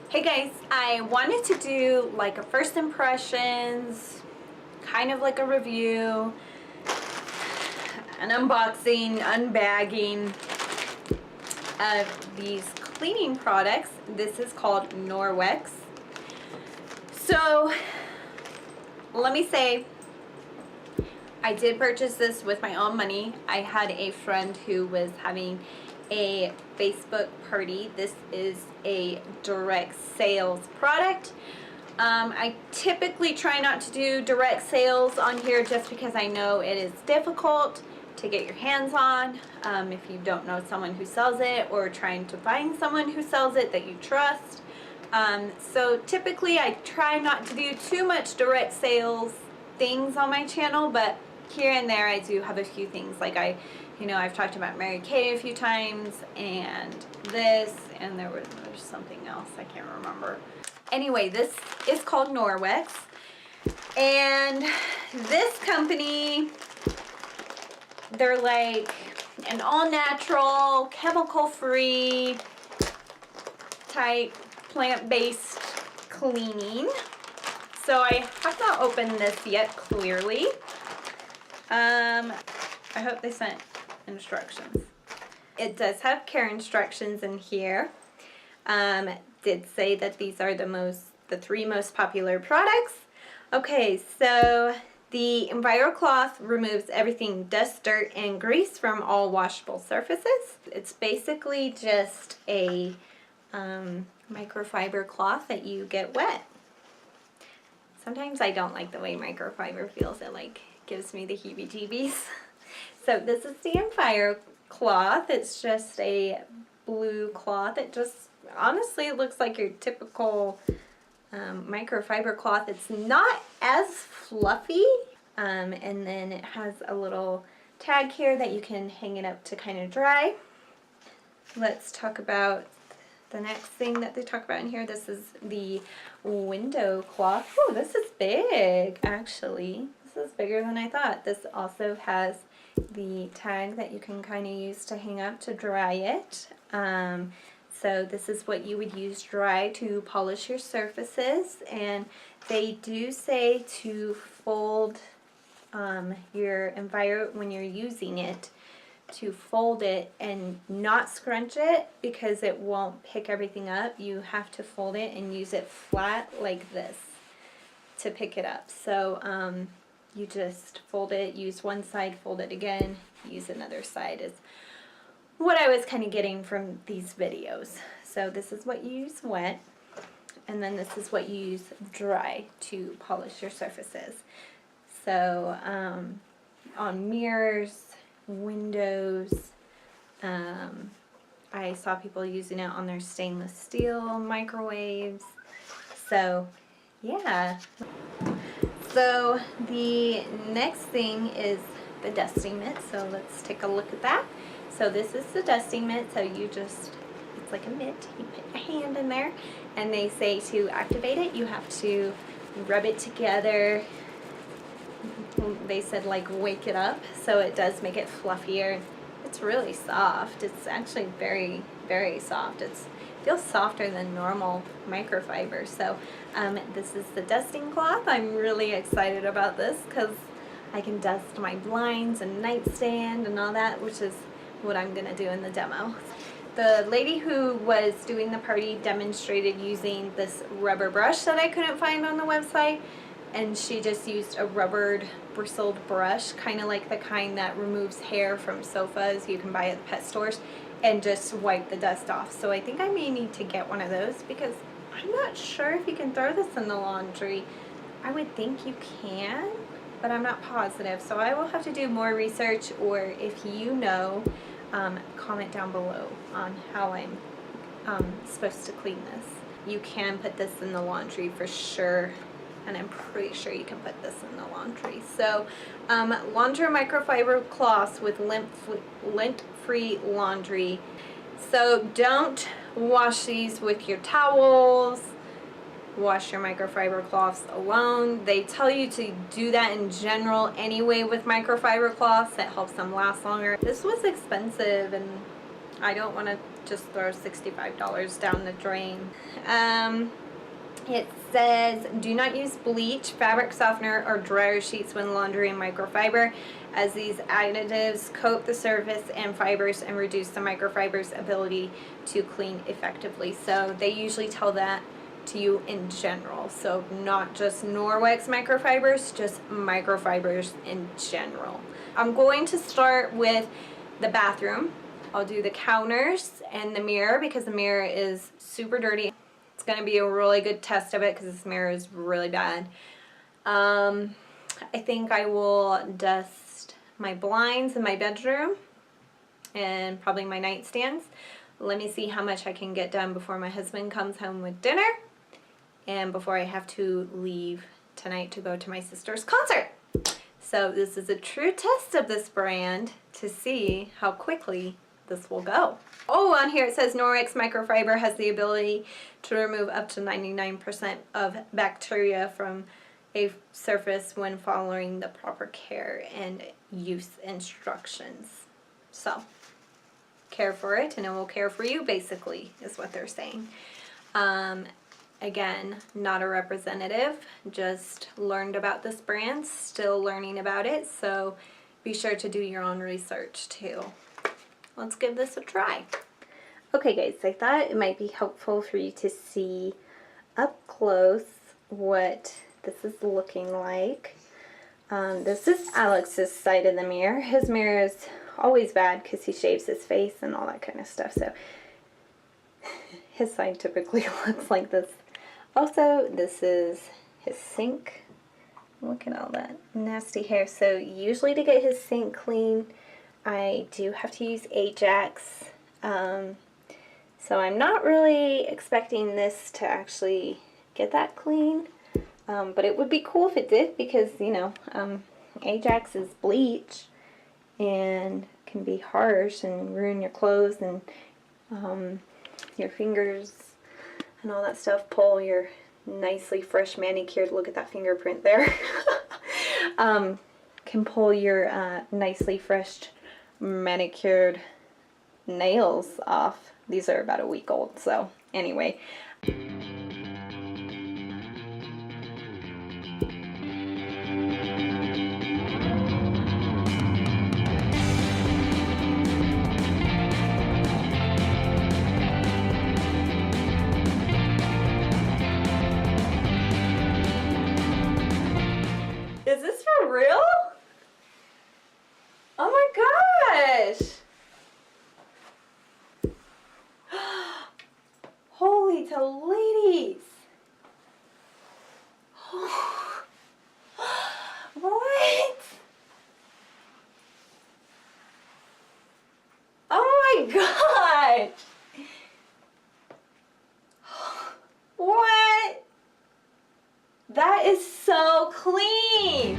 Hey guys, I wanted to do like a first impressions, kind of like a review, an unboxing, unbagging of these cleaning products. This is called Norwex. So let me say, I did purchase this with my own money. I had a friend who was having a Facebook party. This is a direct sales product. I typically try not to do direct sales on here just because I know it is difficult to get your hands on if you don't know someone who sells it or trying to find someone who sells it that you trust. So typically I try not to do too much direct sales things on my channel, but here and there I do have a few things. Like I've talked about Mary Kay a few times, and this, and there's something else I can't remember. Anyway, this is called Norwex, and this company, they're like an all-natural, chemical-free type plant-based cleaning. So I have not opened this yet, clearly. I hope they sent instructions. It does have care instructions in here. Did say that these are the three most popular products. Okay, so the EnviroCloth removes everything, dust, dirt, and grease from all washable surfaces. It's basically just a microfiber cloth that you get wet. Sometimes I don't like the way microfiber feels. It like gives me the heebie-jeebies. So this is the EnviroCloth. It's just a blue cloth. It just, honestly, it looks like your typical microfiber cloth. It's not as fluffy. And then it has a little tag here that you can hang it up to kind of dry. Let's talk about the next thing that they talk about in here. This is the window cloth. Oh, this is big, actually. This is bigger than I thought. This also has the tag that you can kind of use to hang up to dry it. So this is what you would use dry to polish your surfaces. And they do say to fold your when you're using it, to fold it and not scrunch it because it won't pick everything up. You have to fold it and use it flat like this to pick it up. So you just fold it, use one side, fold it again, use another side is what I was kind of getting from these videos. So this is what you use wet, and then this is what you use dry to polish your surfaces. So on mirrors, windows, I saw people using it on their stainless steel microwaves. So yeah. So the next thing is the dusting mitt. So let's take a look at that. So this is the dusting mitt. So it's like a mitt. You put your hand in there, and they say to activate it, you have to rub it together. They said like wake it up, so it does make it fluffier. It's really soft. It's actually very, very soft. It feels softer than normal microfiber. So this is the dusting cloth. I'm really excited about this because I can dust my blinds and nightstand and all that, which is what I'm gonna do in the demo. The lady who was doing the party demonstrated using this rubber brush that I couldn't find on the website, and she just used a rubbered bristled brush, kind of like the kind that removes hair from sofas you can buy at the pet stores, and just wipe the dust off. So I think I may need to get one of those because I'm not sure if you can throw this in the laundry. I would think you can, but I'm not positive. So I will have to do more research, or if you know, comment down below on how I'm supposed to clean this. You can put this in the laundry for sure, and I'm pretty sure you can put this in the laundry. So laundry microfiber cloths with lint-free laundry. So don't wash these with your towels. Wash your microfiber cloths alone. They tell you to do that in general anyway with microfiber cloths. It helps them last longer. This was expensive, and I don't want to just throw $65 down the drain. It says, do not use bleach, fabric softener, or dryer sheets when laundering microfiber, as these additives coat the surface and fibers and reduce the microfiber's ability to clean effectively. So they usually tell that to you in general. So not just Norwex microfibers, just microfibers in general. I'm going to start with the bathroom. I'll do the counters and the mirror because the mirror is super dirty. It's going to be a really good test of it because this mirror is really bad. I think I will dust my blinds in my bedroom and probably my nightstands. Let me see how much I can get done before my husband comes home with dinner and before I have to leave tonight to go to my sister's concert. So this is a true test of this brand to see how quickly this will go. Oh, on here it says Norwex microfiber has the ability to remove up to 99% of bacteria from a surface when following the proper care and use instructions. So, care for it and it will care for you, basically, is what they're saying. Again, not a representative, just learned about this brand, still learning about it, so be sure to do your own research too. Let's give this a try. Okay guys, I thought it might be helpful for you to see up close what this is looking like. This is Alex's side of the mirror. His mirror is always bad because he shaves his face and all that kind of stuff, so his side typically looks like this. Also, this is his sink. Look at all that nasty hair. So usually to get his sink clean, I do have to use Ajax. So I'm not really expecting this to actually get that clean. But it would be cool if it did because, you know, Ajax is bleach and can be harsh and ruin your clothes and your fingers and all that stuff. Pull your nicely fresh manicured, look at that fingerprint there, can pull your nicely fresh manicured nails off. These are about a week old, so anyway. Is this for real? Oh my gosh! Holy Toledo! What? Oh my gosh! What? That is so clean!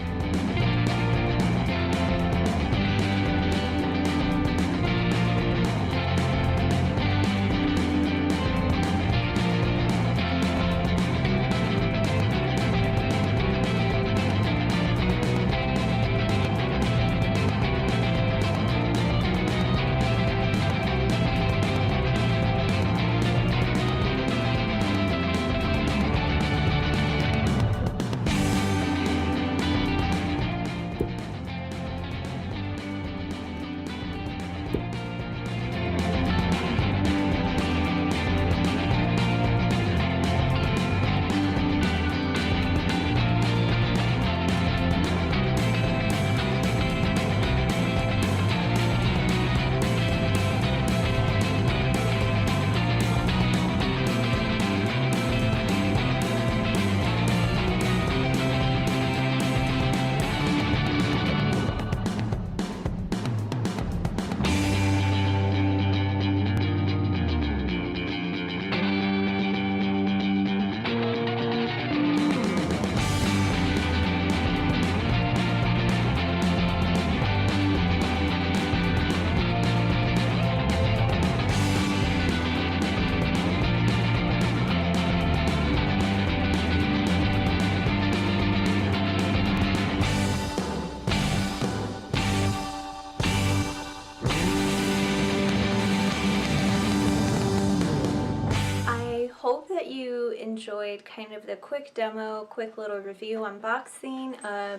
hope that you enjoyed kind of the quick demo, quick little review unboxing of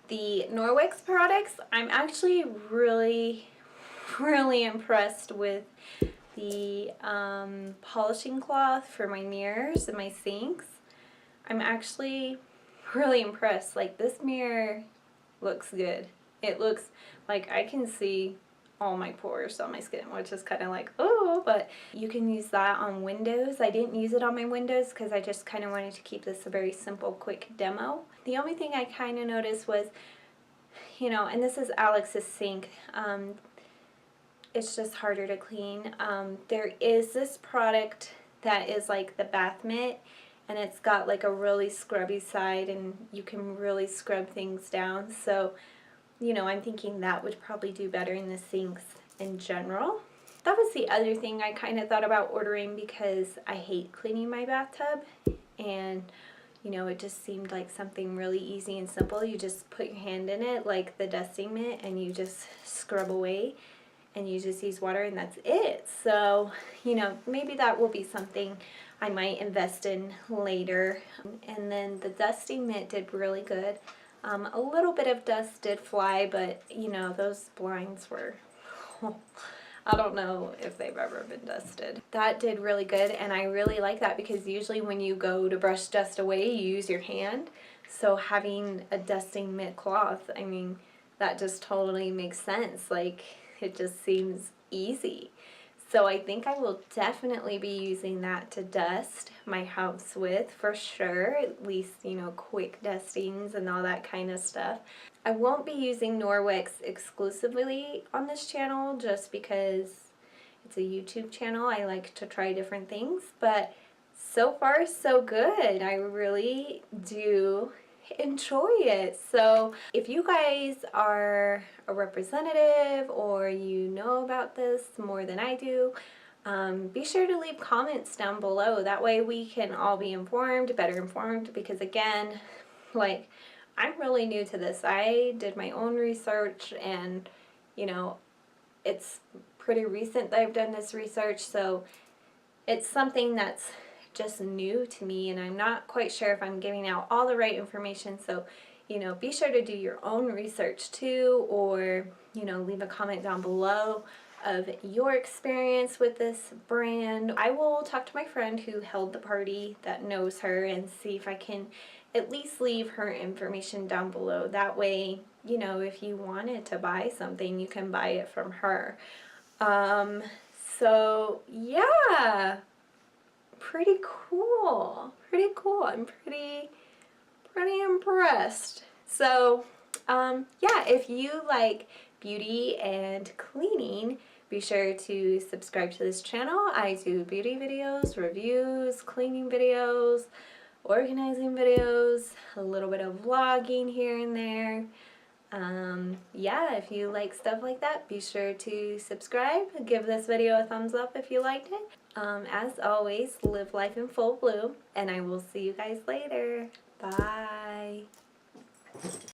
the Norwex products. I'm actually really impressed with the polishing cloth for my mirrors and my sinks. I'm actually really impressed. Like, this mirror looks good. It looks like I can see all my pores on my skin, which is kind of like, oh, but you can use that on windows. I didn't use it on my windows because I just kind of wanted to keep this a very simple, quick demo. The only thing I kind of noticed was, you know, and this is Alex's sink, it's just harder to clean. There is this product that is like the bath mitt, and it's got like a really scrubby side, and you can really scrub things down. So, you know, I'm thinking that would probably do better in the sinks in general. That was the other thing I kind of thought about ordering, because I hate cleaning my bathtub, and you know, it just seemed like something really easy and simple. You just put your hand in it like the dusting mitt and you just scrub away, and you just use water, and that's it. So, you know, maybe that will be something I might invest in later. And then the dusting mitt did really good. A little bit of dust did fly, but you know, those blinds were, I don't know if they've ever been dusted. That did really good, and I really like that because usually when you go to brush dust away, you use your hand. So having a dusting mitt cloth, I mean, that just totally makes sense. Like, it just seems easy. So I think I will definitely be using that to dust my house with, for sure. At least, you know, quick dustings and all that kind of stuff. I won't be using Norwex exclusively on this channel just because it's a YouTube channel. I like to try different things, but so far so good. I really do enjoy it. So if you guys are a representative or you know about this more than I do, be sure to leave comments down below. That way we can all be informed, better informed, because again, like, I'm really new to this. I did my own research, and you know, it's pretty recent that I've done this research, so it's something that's just new to me, and I'm not quite sure if I'm giving out all the right information. So, you know, be sure to do your own research too, or, you know, leave a comment down below of your experience with this brand. I will talk to my friend who held the party that knows her and see if I can at least leave her information down below. That way, you know, if you wanted to buy something, you can buy it from her. So yeah, pretty cool. I'm pretty impressed. So yeah, if you like beauty and cleaning, be sure to subscribe to this channel. I do beauty videos, reviews, cleaning videos, organizing videos, a little bit of vlogging here and there. Yeah, if you like stuff like that, be sure to subscribe. Give this video a thumbs up if you liked it. As always, live life in full bloom, and I will see you guys later. Bye.